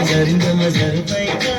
జరినమ్మ జరుపైగా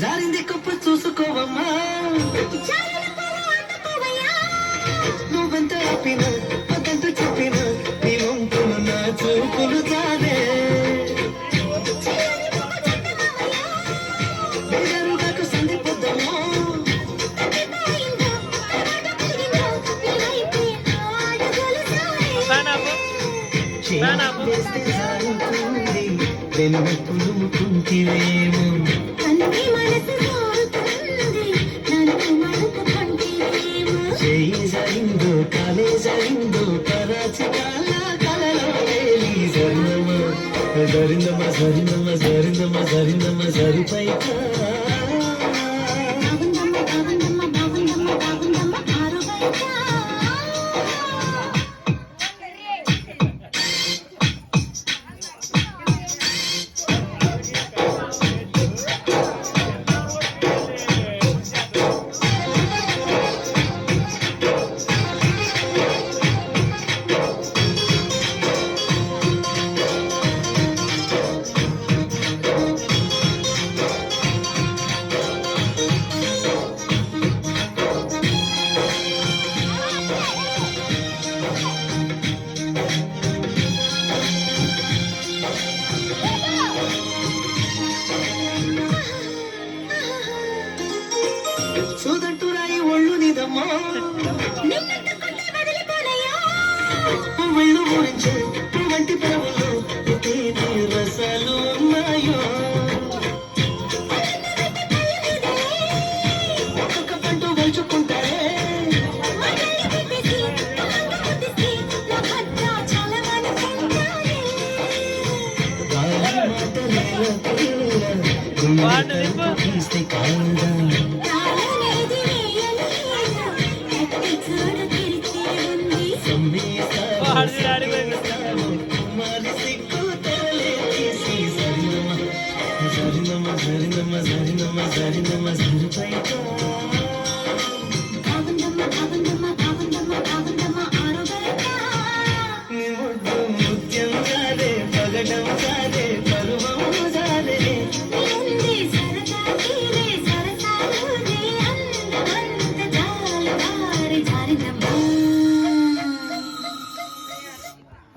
జారింది కుప్ప చూసుకోవమ్మా నువ్వెంత ఆపిన అదంత చెప్పిన నీ వంతులు నా చూపులు జానే ఎదురుగాకు సంధిపోద్దామా చేస్తే జారుతుంది వెనువెప్పులు ముకుంటివేమో జరిందో కాలే జరిందో కరాచి కాల కలలో వేలి జరినమ్మ జరినమ్మ జరినమ్మ జరినమ్మ జరినమ్మ జరుపైకా చూదంటురాయి ఒళ్ళు నిదమ్మా ఒళ్ళు గురించి వంటి పరవలు రసాలు ఉన్నాయో ఒక్కొక్క పంట వలుచుకుంటారే తీస్తే కాదా జరినమ్మ జరినమ్మ జరినమ్మ జరినమ్మ జరిపైగా